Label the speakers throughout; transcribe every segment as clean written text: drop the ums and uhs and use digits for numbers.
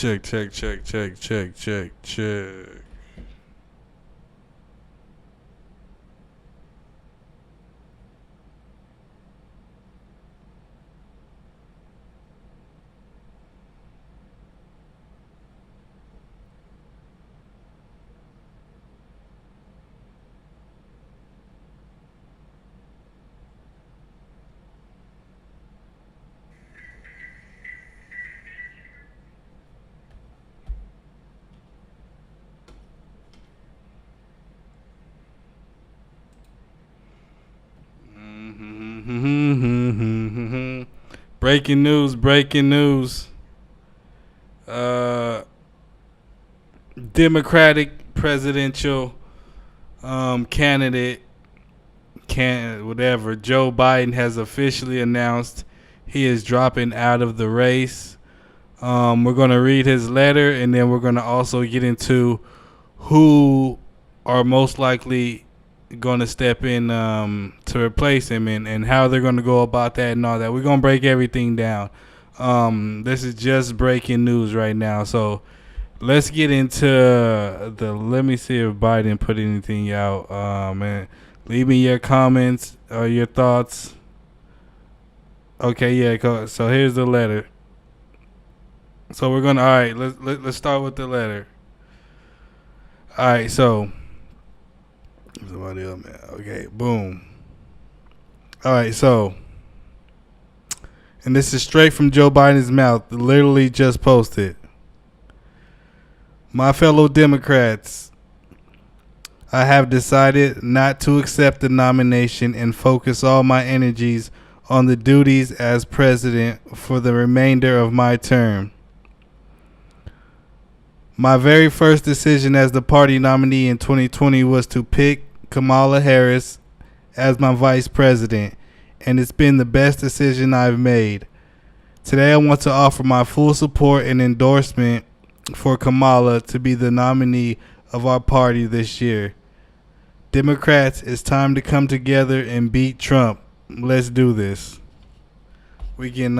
Speaker 1: Check, check, check, check, check, check, check. Breaking news, breaking news. Uh, Democratic presidential candidate, whatever, Joe Biden has officially announced he is dropping out of the race. We're going to read his letter, and then we're going to also get into who are most likely going to step in to replace him, and how they're going to go about that and all that. We're going to break everything down. This is just breaking news right now. So let's get into let me see if Biden put anything out. Man, leave me your comments or your thoughts. Okay, yeah. So here's the letter. So we're gonna. All right, let's start with the letter. All right, so somebody else, man. Okay, boom. All right, so, and this is straight from Joe Biden's mouth. Literally just posted. My fellow Democrats, I have decided not to accept the nomination and focus all my energies on the duties as president for the remainder of my term. My very first decision as the party nominee in 2020 was to pick Kamala Harris as my vice president, and it's been the best decision I've made. Today I want to offer my full support and endorsement for Kamala to be the nominee of our party this year. Democrats, it's time to come together and beat Trump. Let's do this. We can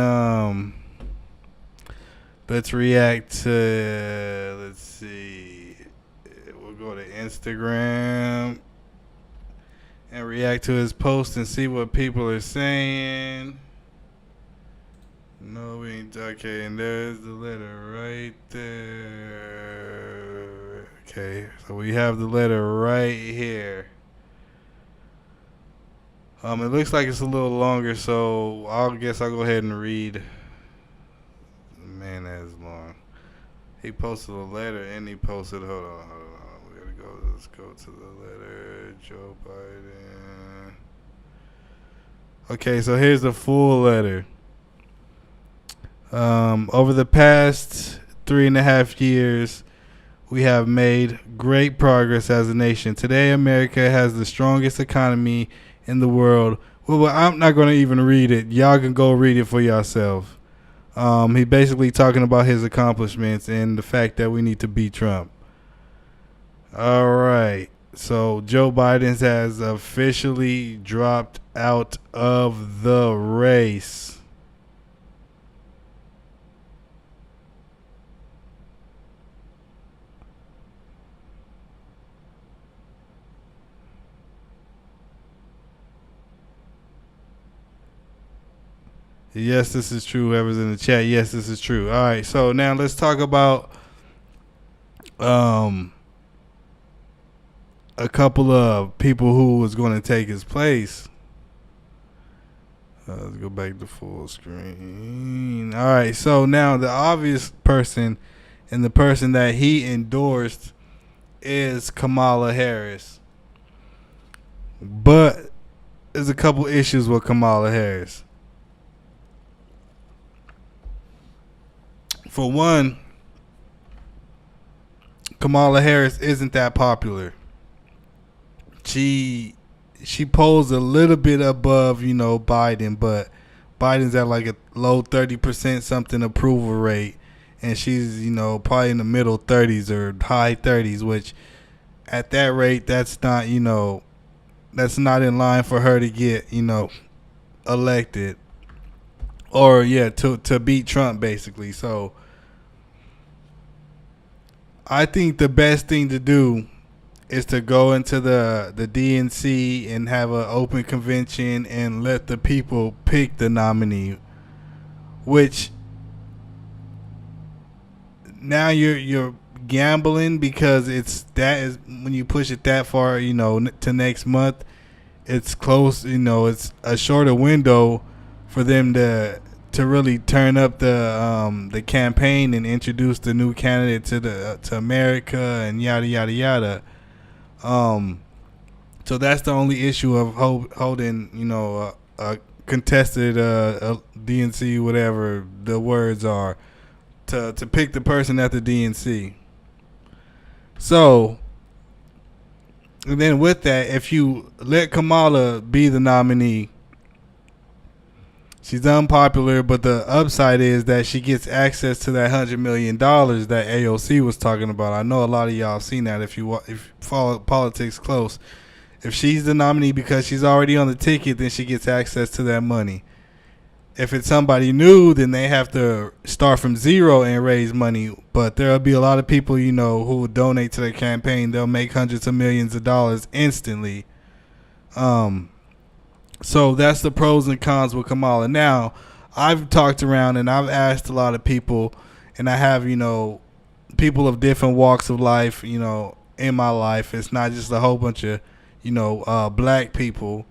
Speaker 1: let's react to, let's see, we'll go to Instagram and react to his post and see what people are saying. No, we ain't. Okay, and there's the letter right there. Okay, so we have the letter right here. It looks like it's a little longer, so I'll go ahead and read. Man, that's long. He posted a letter and he posted. Hold on. We gotta go. Let's go to the letter. Joe Biden. Okay, so here's the full letter. Over the past 3.5 years, we have made great progress as a nation. Today, America has the strongest economy in the world. Well, I'm not going to even read it. Y'all can go read it for yourself. He basically talking about his accomplishments and the fact that we need to beat Trump. All right. So Joe Biden has officially dropped out of the race. Yes, this is true. Whoever's in the chat, yes, this is true. All right, so now let's talk about a couple of people who was going to take his place. Let's go back to full screen. All right, so now the obvious person and the person that he endorsed is Kamala Harris. But there's a couple issues with Kamala Harris. For one, Kamala Harris isn't that popular. She polls a little bit above, Biden, but Biden's at like a low 30% something approval rate, and she's, probably in the middle 30s or high 30s, which at that rate, that's not in line for her to get, elected or to beat Trump basically. So I think the best thing to do is to go into the DNC and have an open convention and let the people pick the nominee. Which now you're gambling, because is when you push it that far, to next month, it's close. It's a shorter window for them to really turn up the campaign and introduce the new candidate to America and yada yada yada. So that's the only issue of holding a contested DNC, whatever the words are, to pick the person at the DNC. So, and then with that, if you let Kamala be the nominee, she's unpopular, but the upside is that she gets access to that $100 million that AOC was talking about. I know a lot of y'all have seen that if you follow politics close. If she's the nominee because she's already on the ticket, then she gets access to that money. If it's somebody new, then they have to start from zero and raise money. But there'll be a lot of people, who will donate to their campaign. They'll make hundreds of millions of dollars instantly. So that's the pros and cons with Kamala. Now, I've talked around and I've asked a lot of people, and I have, people of different walks of life, in my life. It's not just a whole bunch of, black people.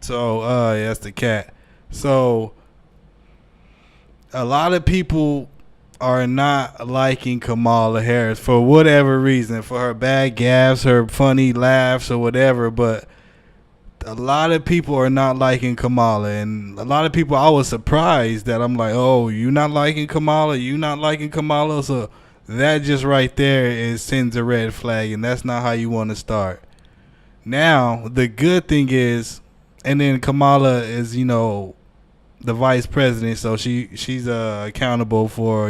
Speaker 1: That's the cat. So a lot of people are not liking Kamala Harris for whatever reason, for her bad gaffes, her funny laughs, or whatever. But a lot of people are not liking Kamala, and a lot of people, I was surprised that I'm like, oh, you not liking Kamala? You not liking Kamala? So that just right there sends a red flag, and that's not how you want to start. Now, the good thing is, and then Kamala is, the vice president, so she's accountable for,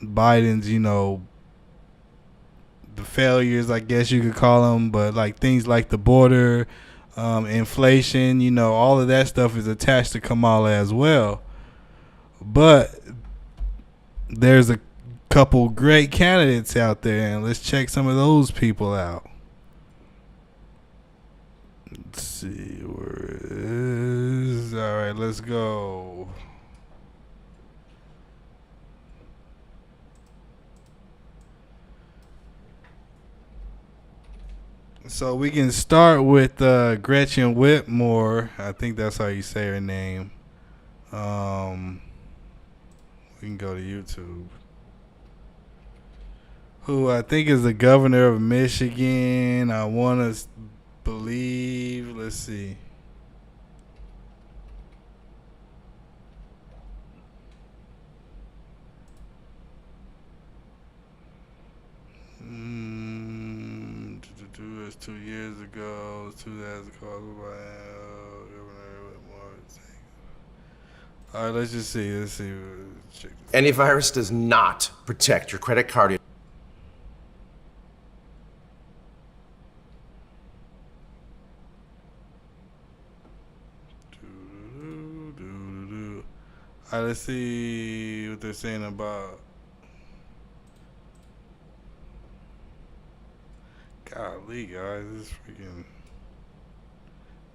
Speaker 1: Biden's, the failures, I guess you could call them, but like things like the border, inflation, all of that stuff is attached to Kamala as well. But there's a couple great candidates out there, and let's check some of those people out. Let's see where it is. All right, let's go. So we can start with Gretchen Whitmer. I think that's how you say her name. We can go to YouTube. Who I think is the governor of Michigan. I want to believe. Let's see. It's 2 years ago. 2000 called by Governor Whitmer. All right, let's just see. Check this.
Speaker 2: Any virus does not protect your credit card.
Speaker 1: All right, let's see what they're saying about. Golly, guys, this is freaking.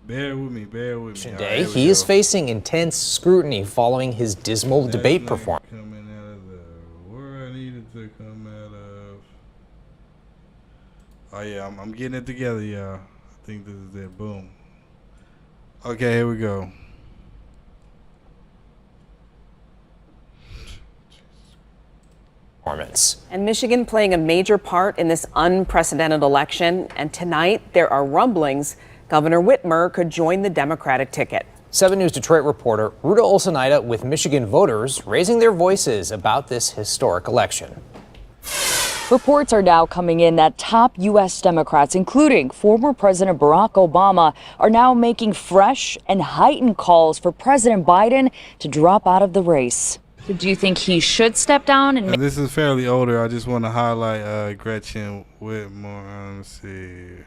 Speaker 1: Bear with me.
Speaker 3: Today, right, he is facing intense scrutiny following his dismal debate performance.
Speaker 1: Coming out of where I needed to come out of. Oh yeah, I'm getting it together, y'all. I think this is it. Boom. Okay, here we go.
Speaker 4: And Michigan playing a major part in this unprecedented election. And tonight, there are rumblings Governor Whitmer could join the Democratic ticket.
Speaker 3: 7 News Detroit reporter Ruta Olsenaida with Michigan voters raising their voices about this historic election.
Speaker 5: Reports are now coming in that top U.S. Democrats, including former President Barack Obama, are now making fresh and heightened calls for President Biden to drop out of the race.
Speaker 6: So do you think he should step down? And
Speaker 1: this is fairly older. I just want to highlight Gretchen Whitmer. Let's see.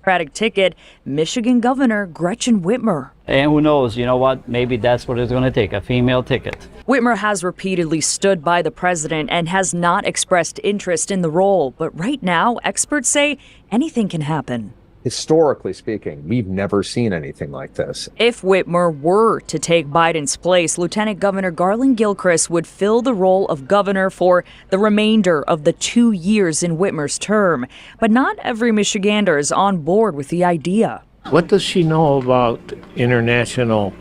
Speaker 5: Democratic ticket, Michigan Governor Gretchen Whitmer.
Speaker 7: And who knows, you know what? Maybe that's what it's going to take, a female ticket.
Speaker 5: Whitmer has repeatedly stood by the president and has not expressed interest in the role. But right now, experts say anything can happen.
Speaker 8: Historically speaking, we've never seen anything like this.
Speaker 5: If Whitmer were to take Biden's place, Lieutenant Governor Garland Gilchrist would fill the role of governor for the remainder of the 2 years in Whitmer's term. But not every Michigander is on board with the idea.
Speaker 9: What does she know about international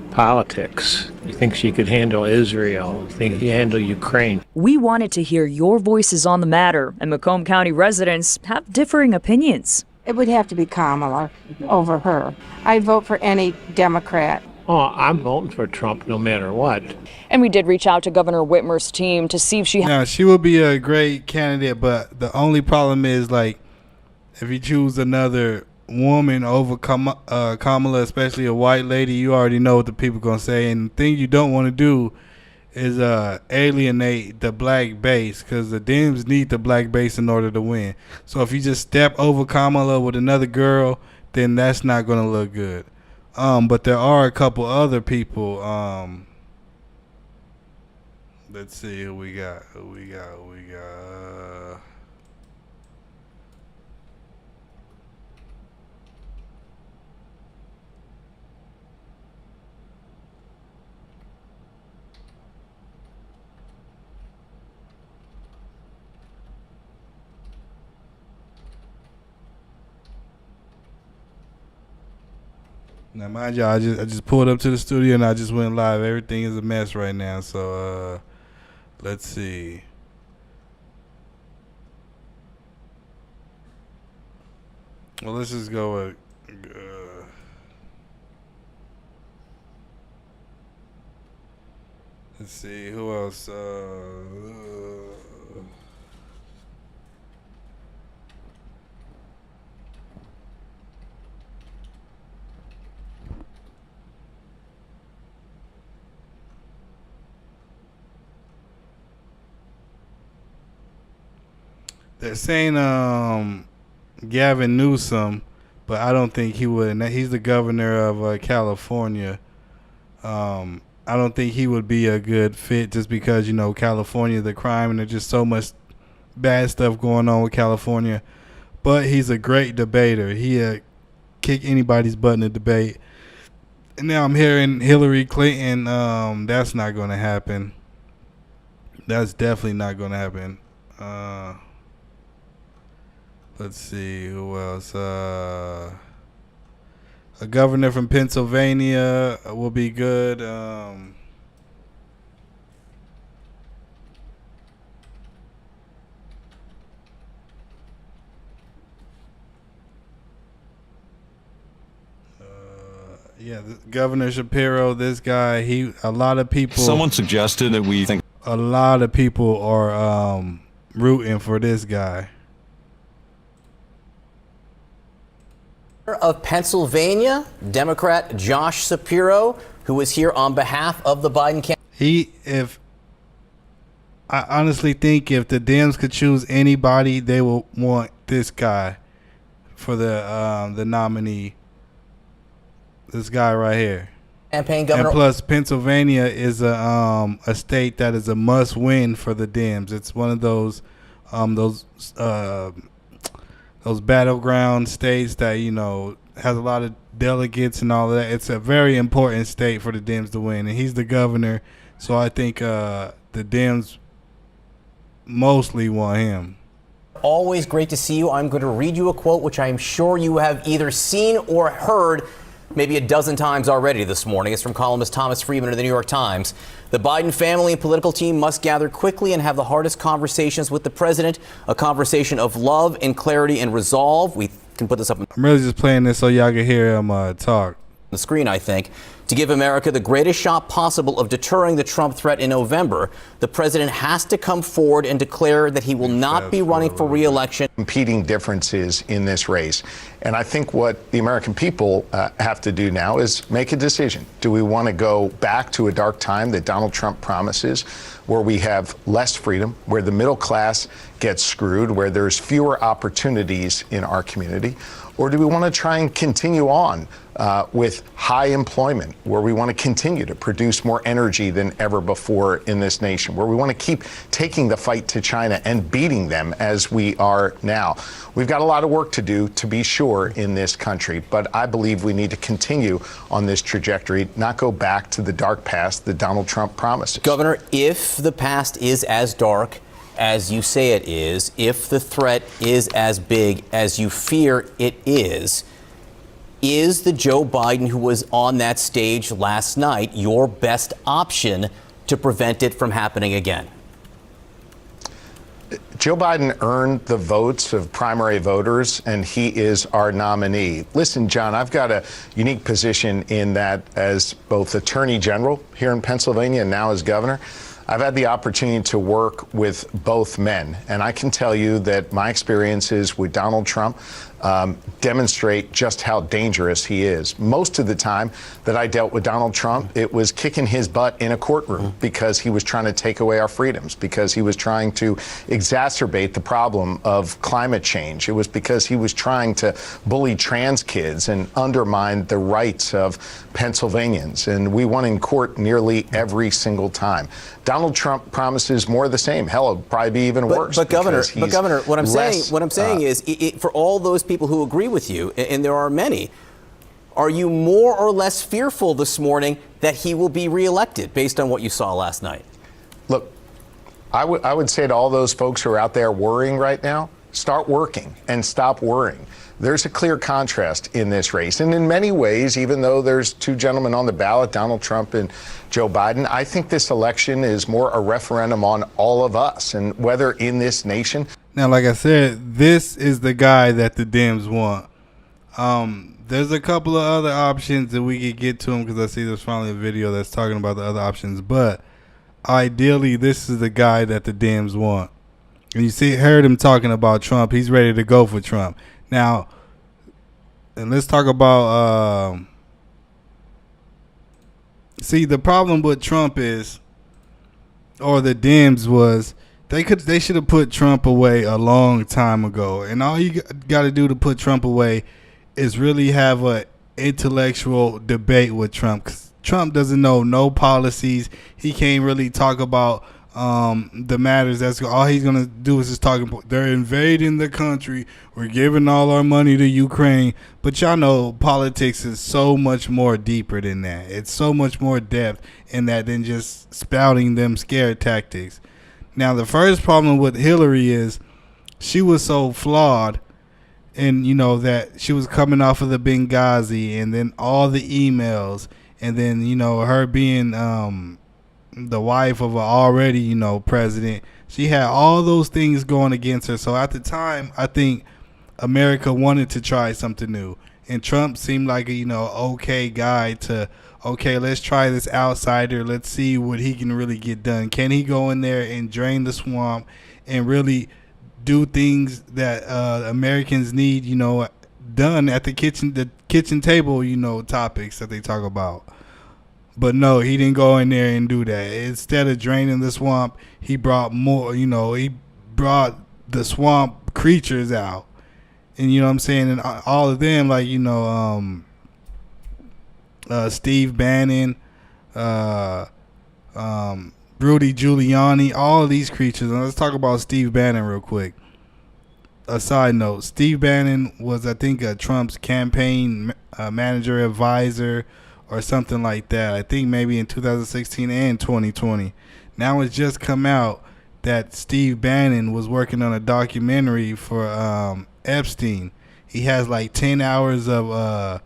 Speaker 9: politics? You think she could handle Israel? You think she could handle Ukraine?
Speaker 5: We wanted to hear your voices on the matter, and Macomb County residents have differing opinions.
Speaker 10: It would have to be Kamala over her. I'd vote for any Democrat.
Speaker 9: Oh, I'm voting for Trump no matter what.
Speaker 5: And we did reach out to Governor Whitmer's team to see if she
Speaker 1: Now, she would be a great candidate, but the only problem is, like, if you choose another woman over Kamala, especially a white lady, you already know what the people going to say. And the thing you don't want to do is alienate the black base, because the Dems need the black base in order to win. So if you just step over Kamala with another girl, then that's not going to look good. But there are a couple other people. Let's see who we got. Now, mind y'all, I just pulled up to the studio and I just went live. Everything is a mess right now. So, let's see. Well, let's just go with. Let's see who else. They're saying Gavin Newsom, but I don't think he would. He's the governor of California. I don't think he would be a good fit, just because, you know, California, the crime, and there's just so much bad stuff going on with California. But he's a great debater. He kick anybody's butt in a debate. And now I'm hearing Hillary Clinton. That's not going to happen. That's definitely not going to happen. Let's see who else. A governor from Pennsylvania will be good. Yeah, Governor Shapiro. This guy. A lot of people.
Speaker 11: Someone suggested that we think.
Speaker 1: A lot of people are rooting for this guy.
Speaker 3: Of Pennsylvania, Democrat Josh Shapiro, who was here on behalf of the Biden campaign.
Speaker 1: I honestly think if the Dems could choose anybody, they will want this guy for the nominee. This guy right here.
Speaker 3: Campaign governor.
Speaker 1: And plus, Pennsylvania is a state that is a must-win for the Dems. It's one of those battleground states that, you know, has a lot of delegates and all of that. It's a very important state for the Dems to win, and he's the governor. So I think the Dems mostly want him.
Speaker 3: Always great to see you. I'm going to read you a quote which I'm sure you have either seen or heard maybe a dozen times already this morning. It's from columnist Thomas Friedman of the New York Times. The Biden family and political team must gather quickly and have the hardest conversations with the president, a conversation of love and clarity and resolve. We can put this up.
Speaker 1: I'm really just playing this so y'all can hear him talk.
Speaker 3: the screen, I think, to give America the greatest shot possible of deterring the Trump threat in November, the president has to come forward and declare that he will not be running for re-election.
Speaker 12: Competing differences in this race. And I think what the American people have to do now is make a decision. Do we want to go back to a dark time that Donald Trump promises, where we have less freedom, where the middle class gets screwed, where there's fewer opportunities in our community? Or do we want to try and continue on with high employment, where we want to continue to produce more energy than ever before in this nation, where we want to keep taking the fight to China and beating them as we are now? We've got a lot of work to do, to be sure, in this country, but I believe we need to continue on this trajectory, not go back to the dark past that Donald Trump promises.
Speaker 3: Governor, if the past is as dark as you say it is, if the threat is as big as you fear it is the Joe Biden who was on that stage last night your best option to prevent it from happening again?
Speaker 12: Joe Biden earned the votes of primary voters, and he is our nominee. Listen, John, I've got a unique position in that as both Attorney General here in Pennsylvania and now as governor, I've had the opportunity to work with both men, and I can tell you that my experiences with Donald Trump demonstrate just how dangerous he is. Most of the time that I dealt with Donald Trump, it was kicking his butt in a courtroom because he was trying to take away our freedoms, because he was trying to exacerbate the problem of climate change. It was because he was trying to bully trans kids and undermine the rights of Pennsylvanians. And we won in court nearly every single time. Donald Trump promises more of the same. Hell, it'll probably be even worse.
Speaker 3: But Governor, what I'm saying is, for all those people who agree with you, and there are many, are you more or less fearful this morning that he will be reelected based on what you saw last night?
Speaker 12: Look, I would say to all those folks who are out there worrying right now, start working and stop worrying. There's a clear contrast in this race. And in many ways, even though there's two gentlemen on the ballot, Donald Trump and Joe Biden, I think this election is more a referendum on all of us and whether in this nation.
Speaker 1: Now, like I said, this is the guy that the Dems want. There's a couple of other options that we could get to them because I see there's finally a video that's talking about the other options. But ideally, this is the guy that the Dems want. And you heard him talking about Trump. He's ready to go for Trump. Now, and let's talk about, see, the problem with Trump is, or the Dems was, they should have put Trump away a long time ago. And all you got to do to put Trump away is really have a intellectual debate with Trump. 'Cause Trump doesn't know no policies. He can't really talk about the matters. That's all he's gonna do is just talking. They're invading the country. We're giving all our money to Ukraine. But y'all know politics is so much more deeper than that. It's so much more depth in that than just spouting them scare tactics. Now, the first problem with Hillary is she was so flawed, and that she was coming off of the Benghazi, and then all the emails, and then her being the wife of an already, president. She had all those things going against her. So at the time, I think America wanted to try something new. And Trump seemed like a, okay guy to, okay, let's try this outsider. Let's see what he can really get done. Can he go in there and drain the swamp and really do things that Americans need, done at the kitchen table, topics that they talk about. But no, he didn't go in there and do that. Instead of draining the swamp, he brought more, he brought the swamp creatures out. And you know what I'm saying? And all of them, like, Steve Bannon, Rudy Giuliani, all of these creatures. And let's talk about Steve Bannon real quick. A side note, Steve Bannon was, I think, Trump's campaign manager advisor or something like that. I think maybe in 2016 and 2020. Now it's just come out that Steve Bannon was working on a documentary for Epstein. He has like 10 hours of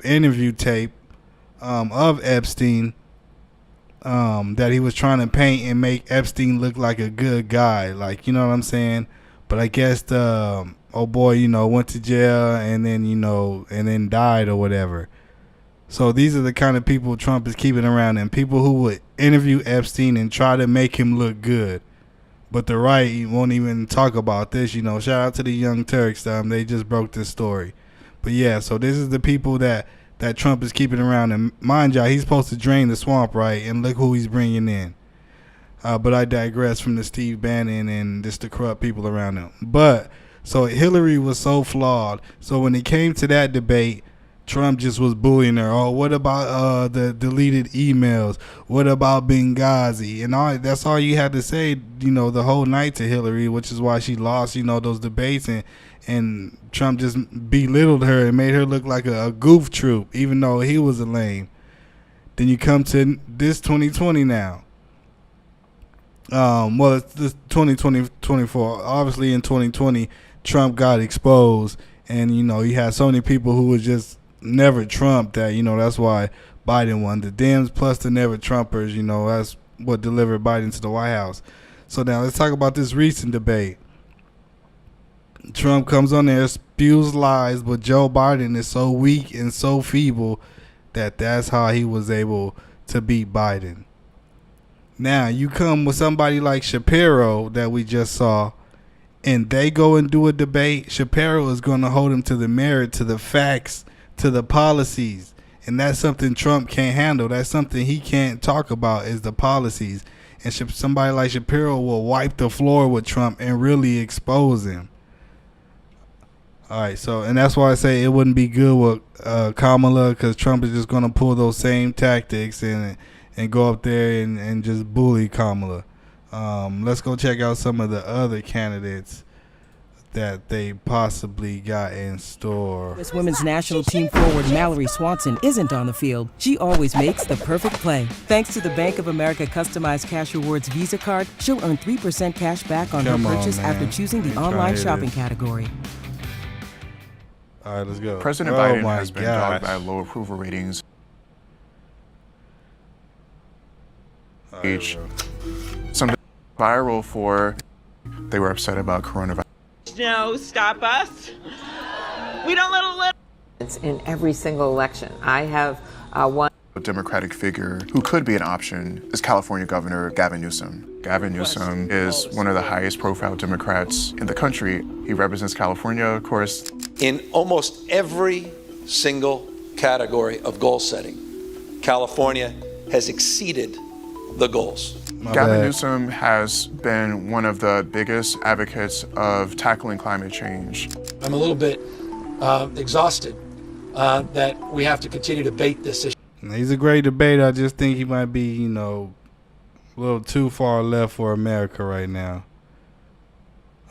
Speaker 1: interview tape of Epstein that he was trying to paint and make Epstein look like a good guy. Like, you know what I'm saying? But I guess the old boy, went to jail and then, and then died or whatever. So these are the kind of people Trump is keeping around him. People who would interview Epstein and try to make him look good. But the right won't even talk about this. Shout out to the Young Turks. They just broke this story. But yeah, so this is the people that Trump is keeping around. And mind y'all, he's supposed to drain the swamp, right? And look who he's bringing in. But I digress from the Steve Bannon and just the corrupt people around him. But so Hillary was so flawed. So when it came to that debate, Trump just was bullying her. Oh, what about the deleted emails? What about Benghazi? And that's all you had to say, the whole night to Hillary, which is why she lost, those debates. And Trump just belittled her and made her look like a goof troop, even though he was a lame. Then you come to this 2020 now. Well, it's this 2024. Obviously, in 2020, Trump got exposed. And, you had so many people who was just never Trump that, that's why Biden won. The Dems plus the never Trumpers, that's what delivered Biden to the White House. So now let's talk about this recent debate. Trump comes on there, spews lies, but Joe Biden is so weak and so feeble that's how he was able to beat Biden. Now you come with somebody like Shapiro that we just saw, and they go and do a debate. Shapiro is going to hold him to the merit, to the facts, to the policies. And that's something Trump can't handle. That's something he can't talk about, is the policies. And somebody like Shapiro will wipe the floor with Trump and really expose him. All right, so, and that's why I say it wouldn't be good with Kamala, because Trump is just going to pull those same tactics and go up there and just bully Kamala. Let's go check out some of the other candidates that they possibly got in store.
Speaker 13: U.S. Women's National Team forward Mallory Swanson isn't on the field. She always makes the perfect play. Thanks to the Bank of America Customized Cash Rewards Visa Card, she'll earn 3% cash back on her purchase after choosing the online shopping category.
Speaker 1: All right, let's go.
Speaker 14: President Biden has been dogged by low approval ratings. Some viral for they were upset about coronavirus.
Speaker 15: No, stop us. We don't let a little.
Speaker 16: It's in every single election. I have one.
Speaker 14: A Democratic figure who could be an option is California Governor Gavin Newsom. Gavin Newsom is one of the highest profile Democrats in the country. He represents California, of course.
Speaker 17: In almost every single category of goal setting, California has exceeded the goals.
Speaker 14: Gavin Newsom has been one of the biggest advocates of tackling climate change.
Speaker 18: I'm a little bit exhausted that we have to continue to debate this issue.
Speaker 1: He's a great debater. I just think he might be, a little too far left for America right now.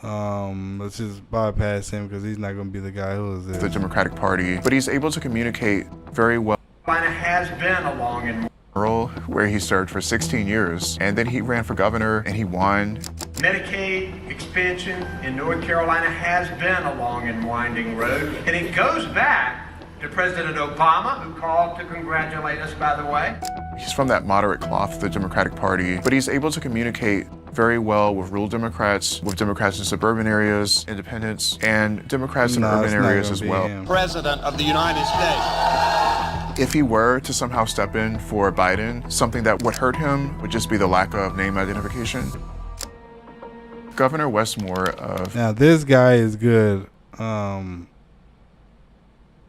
Speaker 1: Let's just bypass him because he's not going to be the guy who is there.
Speaker 14: The Democratic Party, but he's able to communicate very well.
Speaker 19: Carolina has been a long and
Speaker 14: where he served for 16 years, and then he ran for governor and he won.
Speaker 19: Medicaid expansion in North Carolina has been a long and winding road, and it goes back to President Obama, who called to congratulate us, by the way.
Speaker 14: He's from that moderate cloth, the Democratic Party, but he's able to communicate very well with rural Democrats, with Democrats in suburban areas, independents, and Democrats in urban areas as well.
Speaker 17: President of the United States.
Speaker 14: If he were to somehow step in for Biden, something that would hurt him would just be the lack of name identification. Governor Whitmer of...
Speaker 1: Now, this guy is good.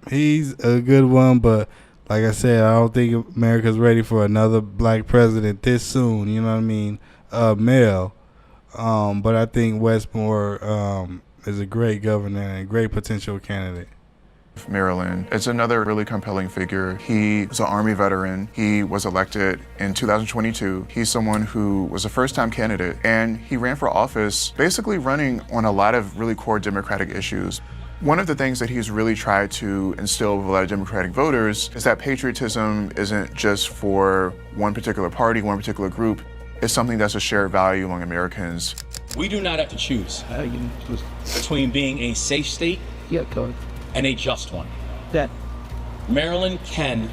Speaker 1: He's a good one, but like I said, I don't think America's ready for another black president this soon, you know what I mean? Male. But I think Whitmer is a great governor and a great potential candidate.
Speaker 14: Maryland. It's another really compelling figure. He's an Army veteran. He was elected in 2022. He's someone who was a first-time candidate, and he ran for office basically running on a lot of really core Democratic issues. One of the things that he's really tried to instill with a lot of Democratic voters is that patriotism isn't just for one particular party, one particular group. It's something that's a shared value among Americans.
Speaker 20: We do not have to choose between being a safe state and a just one.
Speaker 18: That
Speaker 20: Maryland can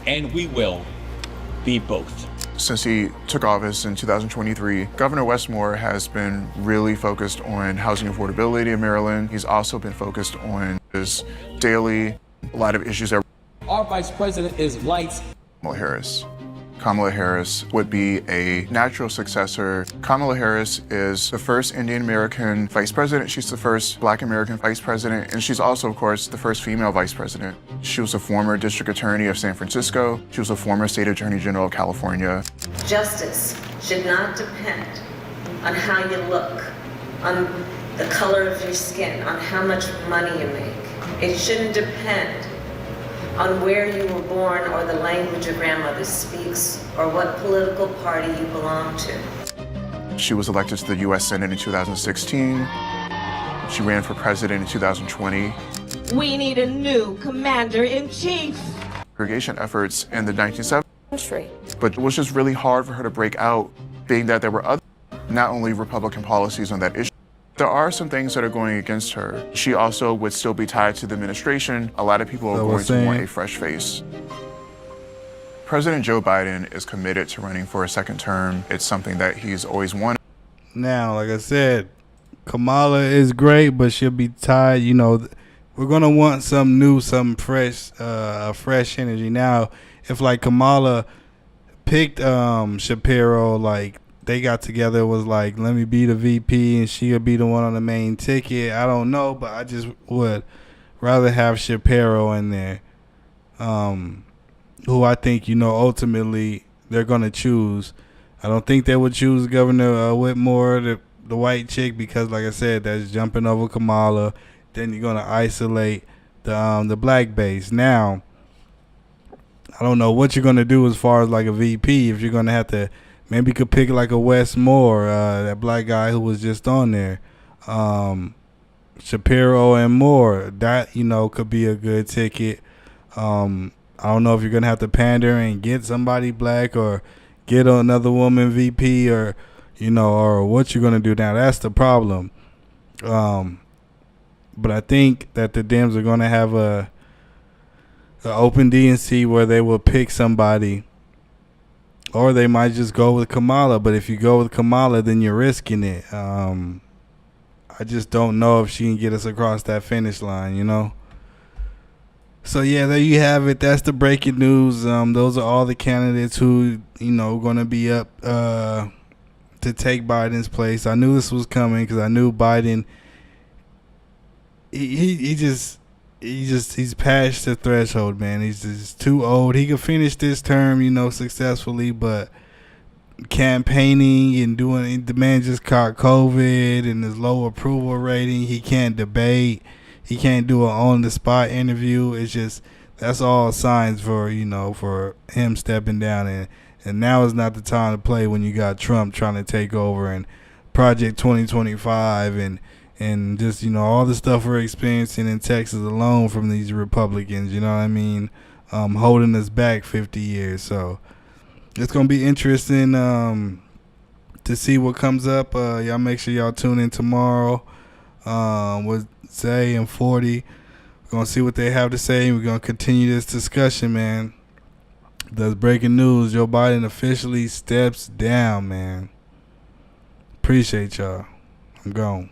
Speaker 20: and we will be both.
Speaker 14: Since he took office in 2023, Governor Whitmer has been really focused on housing affordability in Maryland. He's also been focused on his daily, a lot of issues that
Speaker 20: our vice president is lights.
Speaker 14: Kamala Harris would be a natural successor. Kamala Harris is the first Indian American vice president. She's the first Black American vice president. And she's also, of course, the first female vice president. She was a former district attorney of San Francisco. She was a former state attorney general of California.
Speaker 21: Justice should not depend on how you look, on the color of your skin, on how much money you make. It shouldn't depend on where you were born or the language your grandmother speaks or what political party you belong to.
Speaker 14: She was elected to the U.S. Senate in 2016. She ran for president in 2020.
Speaker 21: We need a new commander-in-chief.
Speaker 14: Segregation efforts in the 1970s.
Speaker 21: Country.
Speaker 14: But it was just really hard for her to break out, being that there were other, not only Republican policies on that issue. There are some things that are going against her. She also would still be tied to the administration. A lot of people are going to want a fresh face. President Joe Biden is committed to running for a second term. It's something that he's always wanted.
Speaker 1: Now, like I said, Kamala is great, but she'll be tied. You know, we're gonna want something new, something fresh, fresh energy. Now, if like Kamala picked Shapiro, like they got together, it was like, let me be the VP and she'll be the one on the main ticket. I don't know, but I just would rather have Shapiro in there, who I think, you know, ultimately they're going to choose. I don't think they would choose Governor Whitmer, the white chick, because like I said, that's jumping over Kamala. Then you're going to isolate the black base. Now, I don't know what you're going to do as far as like a VP, if you're going to have to. Maybe you could pick like a Wes Moore, that black guy who was just on there. Shapiro and Moore, that, you know, could be a good ticket. I don't know if you're going to have to pander and get somebody black or get another woman VP or, you know, or what you're going to do now. That's the problem. But I think that the Dems are going to have a open DNC where they will pick somebody. Or they might just go with Kamala. But if you go with Kamala, then you're risking it. I just don't know if she can get us across that finish line, you know. So, yeah, there you have it. That's the breaking news. Those are all the candidates who, you know, going to be up to take Biden's place. I knew this was coming because I knew Biden, he's past the threshold, man. He's just too old. He could finish this term, you know, successfully, but campaigning and doing, the man just caught COVID and his low approval rating. He can't debate. He can't do an on-the-spot interview. It's just, that's all signs for, you know, for him stepping down. And now is not the time to play when you got Trump trying to take over and Project 2025 and just, you know, all the stuff we're experiencing in Texas alone from these Republicans, you know what I mean, holding us back 50 years. So it's going to be interesting to see what comes up. Y'all make sure y'all tune in tomorrow with Zay and 40. We're going to see what they have to say. We're going to continue this discussion, man. That's breaking news. Joe Biden officially steps down, man. Appreciate y'all. I'm gone.